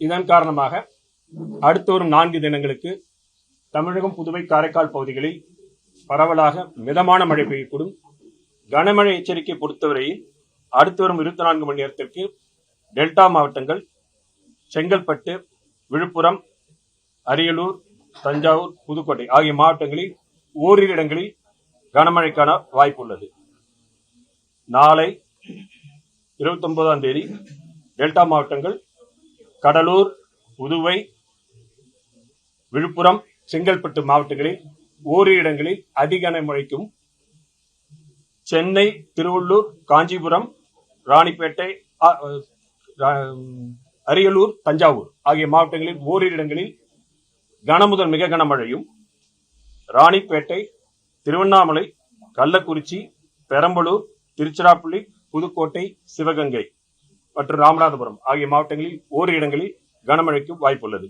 இதன் காரணமாக அடுத்து வரும் 4 தினங்களுக்கு தமிழகம், புதுவை, காரைக்கால் பகுதிகளில் பரவலாக மிதமான மழை பெய்யக்கூடும். கனமழை எச்சரிக்கை பொறுத்தவரையில் அடுத்து வரும் 24 மணி நேரத்திற்கு டெல்டா மாவட்டங்கள் செங்கல்பட்டு, விழுப்புரம், அரியலூர், தஞ்சாவூர், புதுக்கோட்டை ஆகிய மாவட்டங்களில் ஓரிரு இடங்களில் கனமழைக்கான வாய்ப்பு உள்ளது. நாளை 29ஆம் தேதி டெல்டா மாவட்டங்கள் கடலூர், புதுவை, விழுப்புரம், செங்கல்பட்டு மாவட்டங்களில் ஓரிரு இடங்களில் அதி கனமழைக்கும், சென்னை, திருவள்ளூர், காஞ்சிபுரம், ராணிப்பேட்டை, அரியலூர், தஞ்சாவூர் ஆகிய மாவட்டங்களில் ஓரிரு இடங்களில் கனமுதல் மிக கனமழையும், ராணிப்பேட்டை, திருவண்ணாமலை, கள்ளக்குறிச்சி, பெரம்பலூர், திருச்சிராப்பள்ளி, புதுக்கோட்டை, சிவகங்கை மற்றும் ராமநாதபுரம் ஆகிய மாவட்டங்களில் ஓரிரு இடங்களில் கனமழைக்கு வாய்ப்புள்ளது.